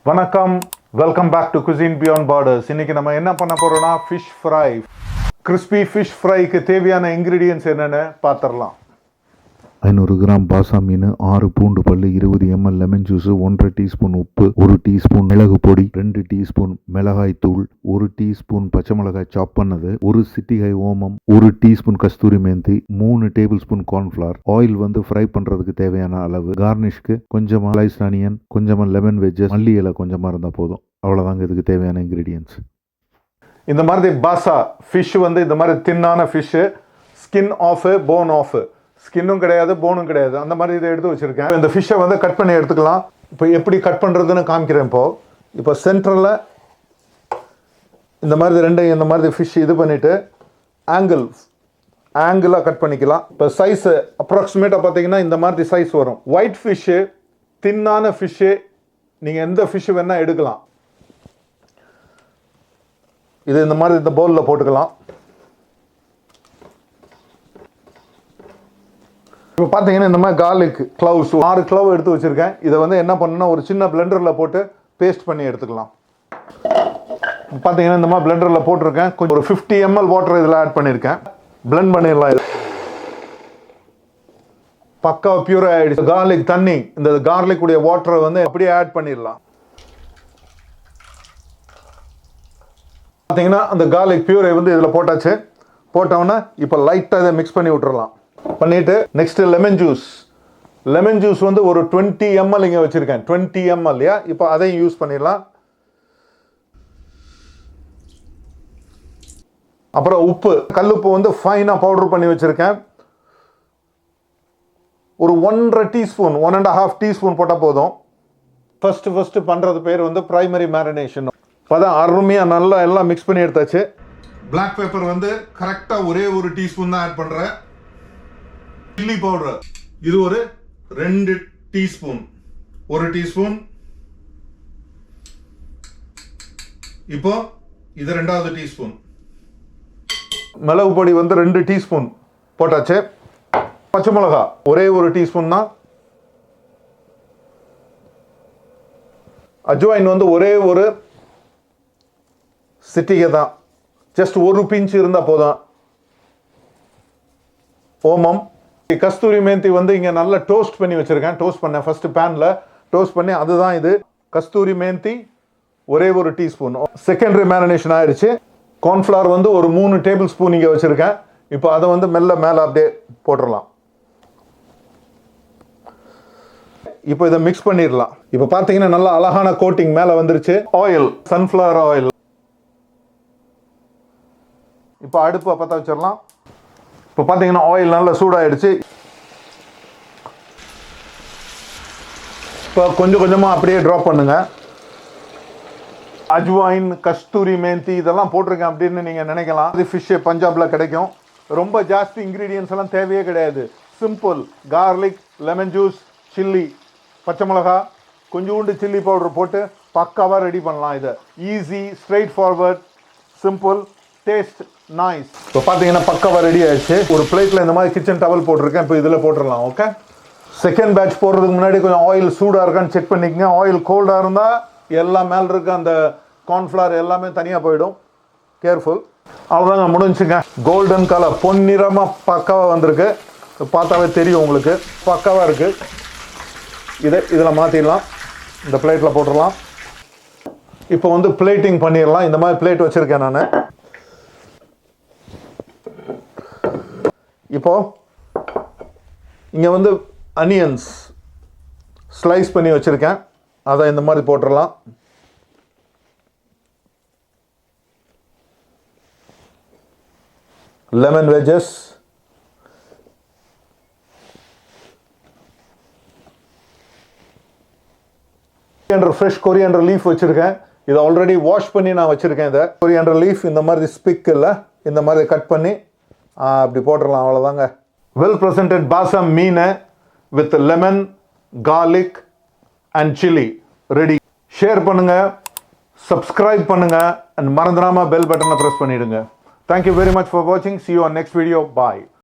வணக்கம், welcome back to cuisine beyond borders. இன்னைக்கு நம்ம என்ன பண்ண போறோம்னா ஃபிஷ் ஃப்ரை. கிறிஸ்பி ஃபிஷ் ஃப்ரைக்கு தேவையான இன்கிரீடியன்ஸ் என்னென்னு பார்த்துடலாம். 500 கிராம் பாசா மீன், 6 பூண்டு பல்லு, 20 ml லெமன் ஜூஸ், 1.5 டீஸ்பூன் உப்பு, 1 டீஸ்பூன் மிளகு பொடி, 2 டீஸ்பூன் மிளகாய் தூள், 1 டீஸ்பூன் பச்சை மிளகாய் சாப் பண்ணது, 1 சிட்டிகை ஓமம், 1 teaspoon kasthuri methi, 3 table spoon cornflour. Oil fry பண்றதுக்கு தேவையான அளவு. கார்னிஷ்க்கு கொஞ்சமா ஸ்லைஸ் ஆனியன், கொஞ்சமா லெமன் வெஜ்ஜஸ், மல்லி இலை கொஞ்சமா இருந்தா போதும். அவ்வளவுதாங்க இதுக்கு தேவையான இன்கிரீடியன்ஸ். இந்த மாதிரி பாசா ஃபிஷ் இந்த மாதிரி தின்னான fish, skin off, bone off. ஸ்கின்னும் கிடையாது, போனும் கிடையாது, அந்த மாதிரி இதை எடுத்து வச்சிருக்கேன். இந்த ஃபிஷ்ஷை கட் பண்ணி எடுத்துக்கலாம். இப்போ எப்படி கட் பண்ணுறதுன்னு காமிக்கிறேன். இப்போ சென்டரில் இந்த மாதிரி ரெண்டையும் இந்த மாதிரி ஃபிஷ் இது பண்ணிவிட்டு ஆங்கிளாக கட் பண்ணிக்கலாம். இப்போ சைஸு அப்ராக்சிமேட்டாக பார்த்தீங்கன்னா இந்த மாதிரி சைஸ் வரும். ஒயிட் ஃபிஷ்ஷு, தின்னான ஃபிஷ்ஷு, நீங்கள் எந்த ஃபிஷ்ஷு வேணால் எடுக்கலாம். இது இந்த மாதிரி இந்த பவுலில் போட்டுக்கலாம். இப்போ பார்த்தீங்கன்னா இந்த மாதிரி கார்லிக் க்ளவுஸ் 6 க்ளவ் எடுத்து வச்சுருக்கேன். இதை என்ன பண்ணணும்னா ஒரு சின்ன பிளெண்டரில் போட்டு பேஸ்ட் பண்ணி எடுத்துக்கலாம். பார்த்தீங்கன்னா இந்த மாதிரி பிளெண்டரில் போட்டிருக்கேன். கொஞ்சம் ஒரு 50 ml வாட்டர் இதில் ஆட் பண்ணியிருக்கேன். பிளெண்ட் பண்ணிடலாம். இது பக்காவாக பியூராக ஆகிடுச்சு. கார்லிக் தண்ணி, இந்த கார்லிக் உடைய வாட்டரை அப்படியே ஆட் பண்ணிடலாம். பார்த்தீங்கன்னா அந்த கார்லிக் பியூரை இதில் போட்டாச்சு. போட்டோன்னா இப்போ லைட்டாக இதை மிக்ஸ் பண்ணி விட்டுறலாம். பண்ணிட்டு next lemon juice. Lemon juice ஒரு 20 ml இங்கே வச்சிருக்கேன். 20 ml. இப்போ அதையும் யூஸ் பண்ணிடலாம். அப்புறம் உப்பு, கல்லுப்பு ஃபைனாக பவுடர் பண்ணி வச்சிருக்கேன். ஒரு 1.5 டீஸ்பூன், 1.5 டீஸ்பூன் போட்டால் போதும். ஃபர்ஸ்ட் பண்ணுறது பேர் பிரைமரி மேரினேஷன். அப்போதான் அருமையாக நல்லா எல்லாம் மிக்ஸ் பண்ணி எடுத்தாச்சு. பிளாக் பெப்பர் கரெக்டாக ஒரே ஒரு டீஸ்பூன் தான் ஆட் பண்ணுறேன். சில்லி பவுடர் இது ஒரு 2 டீஸ்பூன், 1 டீஸ்பூன். இப்போ இது 2வது டீஸ்பூன். மிளகு பொடி 2 டீஸ்பூன் போட்டாச்சு. பச்சை மிளகா ஒரே ஒரு டீஸ்பூன் தான். அஜ்வாயின் ஒரே ஒரு சிட்டிகை தான், ஜஸ்ட் ஒரு பிஞ்ச் இருந்தால் போதும். ஓமம், கஸ்தூரி மேந்தி இங்கே நல்லா டோஸ்ட் பண்ணி வச்சுருக்கேன். டோஸ்ட் பண்ணேன் ஃபஸ்ட்டு பேனில் டோஸ்ட் பண்ணி, அதுதான் இது. கஸ்தூரி மேந்தி ஒரே ஒரு டீஸ்பூன். செகண்டரி மேரினேஷன் ஆயிடுச்சு. கார்ன்ஃப்ளவர் ஒரு 3 டேபிள் ஸ்பூன் இங்கே வச்சுருக்கேன். இப்போ அதை மெல்ல மேலே அப்படியே போட்டுடலாம். இப்போ இதை மிக்ஸ் பண்ணிடலாம். இப்போ பார்த்தீங்கன்னா நல்லா அழகான கோட்டிங் மேலே வந்துருச்சு. Oil, sunflower oil. இப்போ அடுப்பு பற்ற வச்சிடலாம். இப்போ பார்த்தீங்கன்னா ஆயில் நல்லா சூடாயிடுச்சு. இப்போ கொஞ்சம் கொஞ்சமாக அப்படியே ட்ராப் பண்ணுங்க. அஜ்வாயின், கஸ்தூரி மேந்தி இதெல்லாம் போட்டிருக்கேன் அப்படின்னு நீங்கள் நினைக்கலாம். இது ஃபிஷ்ஷு பஞ்சாபில் கிடைக்கும். ரொம்ப ஜாஸ்தி இன்க்ரீடியன்ஸ் எல்லாம் தேவையே கிடையாது. Simple. Garlic, lemon juice, chilli, பச்சை மிளகா, கொஞ்சோண்டு சில்லி பவுடர் போட்டு பக்காவாக ரெடி பண்ணலாம். இதை easy, straight forward, simple, taste nice. இப்போ பார்த்தீங்கன்னா பக்காவாக ரெடி ஆயிடுச்சு. ஒரு பிளேட்டில் இந்த மாதிரி கிச்சன் டவல் போட்டிருக்கேன். இப்போ இதில் போட்டுடலாம். ஓகே, செகண்ட் பேட்ச் போடுறதுக்கு முன்னாடி கொஞ்சம் ஆயில் சூடாக இருக்கான்னு செக் பண்ணிக்கங்க. ஆயில் கோல்டாக இருந்தால் எல்லாம் மேலே இருக்க அந்த கார்ன்ஃப்ளவர் எல்லாமே தனியாக போயிடும். கேர்ஃபுல். அவ்வளோதாங்க, முடிஞ்சுங்க. கோல்டன் கலர் பொன்னிறமாக பக்காவாக வந்திருக்கு. பார்த்தாவே தெரியும் உங்களுக்கு, பக்காவாக இருக்குது. இதில் மாற்றிடலாம். இந்த பிளேட்டில் போட்டுடலாம். இப்போ பிளேட்டிங் பண்ணிடலாம். இந்த மாதிரி பிளேட் வச்சுருக்கேன் நான். இப்போ இங்கே அனியன்ஸ் ஸ்லைஸ் பண்ணி வச்சுருக்கேன். அதை இந்த மாதிரி போட்டுடலாம். Lemon veggies, fresh coriander leaf வச்சுருக்கேன். இதை ஆல்ரெடி வாஷ் பண்ணி நான் வச்சுருக்கேன். இதை கொரியாண்டர் லீஃப் இந்த மாதிரி ஸ்பிக் இல்லை, இந்த மாதிரி கட் பண்ணி அப்படி போட்டுடலாம். அவ்வளோதாங்க. வெல் ப்ரெசன்டட் பாசம் மீன் with lemon, garlic and chilli ready. Share பண்ணுங்க, சப்ஸ்கிரைப் பண்ணுங்க, அண்ட் மறந்துடாமல் பெல் பட்டனை ப்ரெஸ் பண்ணிடுங்க. தேங்க்யூ வெரி மச் ஃபார் வாட்சிங். See you on next video. Bye.